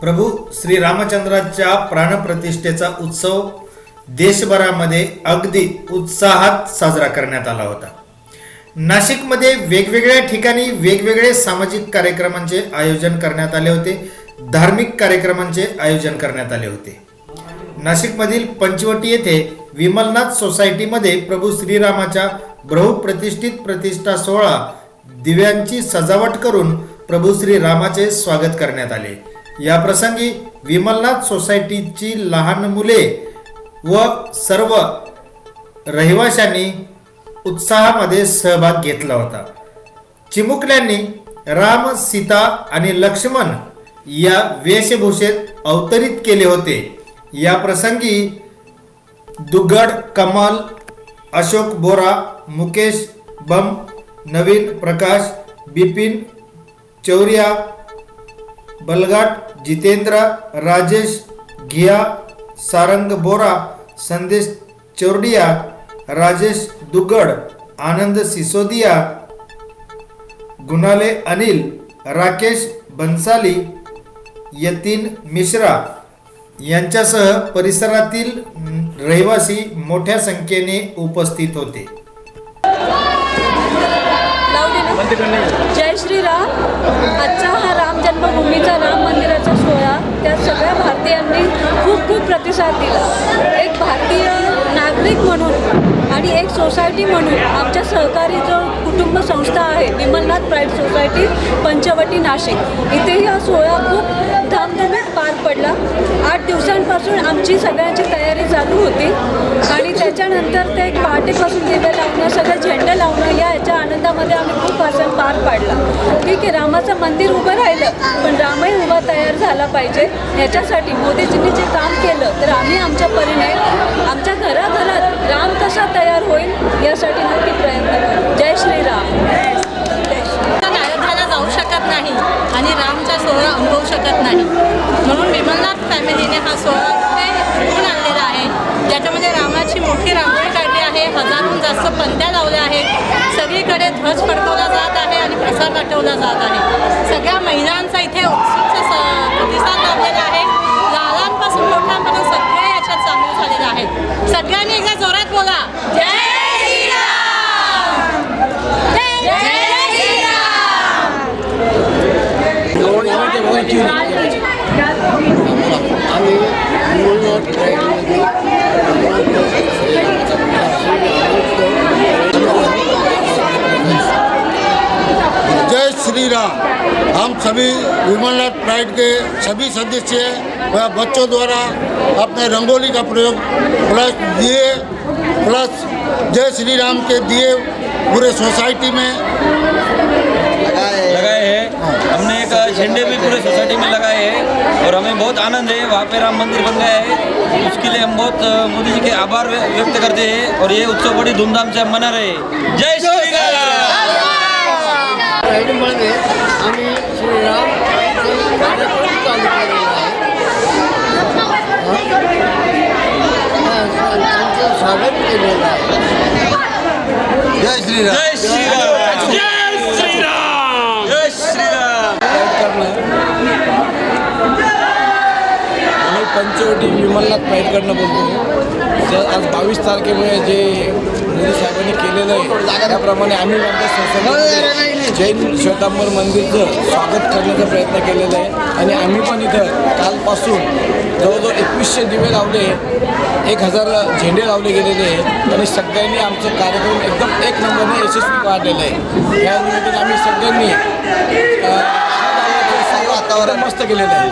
प्रभू श्री रामचंद्राच्या प्राणप्रतिष्ठेचा उत्सव देशभरामध्ये अगदी उत्साहात साजरा करण्यात आला होता। नाशिकमध्ये वेगवेगळ्या ठिकाणी वेगवेगळे सामाजिक कार्यक्रमांचे आयोजन करण्यात आले होते, धार्मिक कार्यक्रमांचे आयोजन करण्यात आले होते। नाशिकमधील पंचवटी येथे विमलनाथ सोसायटीमध्ये प्रभू श्रीरामाच्या बहुप्रतिष्ठित प्रतिष्ठा सोहळा दिव्यांची सजावट करून प्रभू श्रीरामाचे स्वागत करण्यात आले। या प्रसंगी विमलनाथ सोसायटीची लहान मुले व सर्व रहिवाशांनी उत्साहामध्ये सहभाग घेतला होता। चिमुकल्यांनी राम, सीता आणि लक्ष्मण या वेशभूषेत अवतरित केले होते। या प्रसंगी दुग्गड, कमल, अशोक बोरा, मुकेश बम, नवीन प्रकाश, बिपिन चौरिया, बलगाट, जितेंद्र, राजेश घिया, सारंग बोरा, संदेश चौरडिया, राजेश दुग्गड, आनंद सिसोदिया, गुणाले अनिल, राकेश बन्साली, यतीन मिश्रा यांच्यासह परिसरातील रहिवासी मोठ्या संख्येने उपस्थित होते। जय श्रीराम। आजचा हा राम जन्मभूमीचा राम मंदिराचा सोहळा त्या सगळ्या भारतीयांनी खूप प्रतिसाद दिला। एक भारतीय नागरिक म्हणून आणि एक सोसायटी म्हणून आमच्या सहकारी जो कुटुंब संस्था आहे विमलनाथ प्राईड सोसायटी पंचवटी नाशिक, इथेही हा सोहळा खूप धामधूमीत पार पडला। 8 दिवसांपासून आमची सगळ्यांची तयारी चालू होती आणि त्याच्यानंतर ते पहाटेपासून दिवे लावणं, सगळं झेंडे लावणं याच्या आनंदामध्ये आम्ही खूप असं पार पाडला। ठीक आहे, रामाचं मंदिर उभं राहिलं पण रामही उभा तयार झाला पाहिजे याच्यासाठी मोदीजींनी जे काम केलं तर आम्ही आमच्या परीने आमच्या घराघरात राम कसा तयार होईल यासाठी नक्की प्रयत्न करू। जय श्रीराम। अयोध्याला जाऊ शकत नाही आणि रामचा सोहळा अनुभवू शकत नाही, म्हणून विमलनाथ फॅमिलीने हा सोहळा इथे घेऊन आणलेला आहे, ज्याच्यामध्ये रामाची मोठी रांगोळी काढली आहे, 1000हून जास्त पंत्या लावल्या आहेत, सगळीकडे ध्वज फडकवला जात आहे आणि प्रसाद वाटवला जात आहे। सगळ्या महिलांचा इथे उत्सुक प्रतिसाद लाभलेला आहे, लहानांपासून मोठ्यांपर्यंत सगळे याच्यात सामील झालेले आहेत। सगळ्यांनी एकदा जोरात बोला, जय जय श्री राम। हम सभी विमलनाथ प्राइड के सभी सदस्य व बच्चों द्वारा अपने रंगोली का प्रयोग प्लस जय श्री राम के दिए पूरे सोसाइटी में लगाए हैं। हमने एक झंडे भी पूरे सोसाइटी में लगाए हैं और हमें बहुत आनंद है। वहाँ पे राम मंदिर बन गया है, उसके लिए हम बहुत मोदी जी के आभार व्यक्त करते हैं और ये उत्सव बड़ी धूमधाम से हम मना रहे हैं। जय श्री राम। आम्ही श्रीराम कार्यक्रम चालू केलेला आहे, त्यांचं स्वागत केलेलं आहे। जय श्री राम। जय श्री राम। जय श्री राम। जय श्री राम। आम्ही पंचवटी विमलनाथ प्राईडकडनं बोलतो। आज 22 तारखेमुळे जे मोदी साहेबांनी केलेलं आहे त्याप्रमाणे आम्ही आमच्या संस्थेमध्ये जैन श्वेतांबर मंदिरचं स्वागत करण्याचा प्रयत्न केलेला आहे आणि आम्ही पण इथं कालपासून जवळजवळ 2100 दिवे लावले, 1000 झेंडे लावले गेलेले आहेत आणि सगळ्यांनी आमचं कार्यक्रम एकदम 1 नंबरने यशस्वी पाडलेलं आहे। या निमित्ताने आम्ही सगळ्यांनी वातावरण मस्त केलेलं आहे।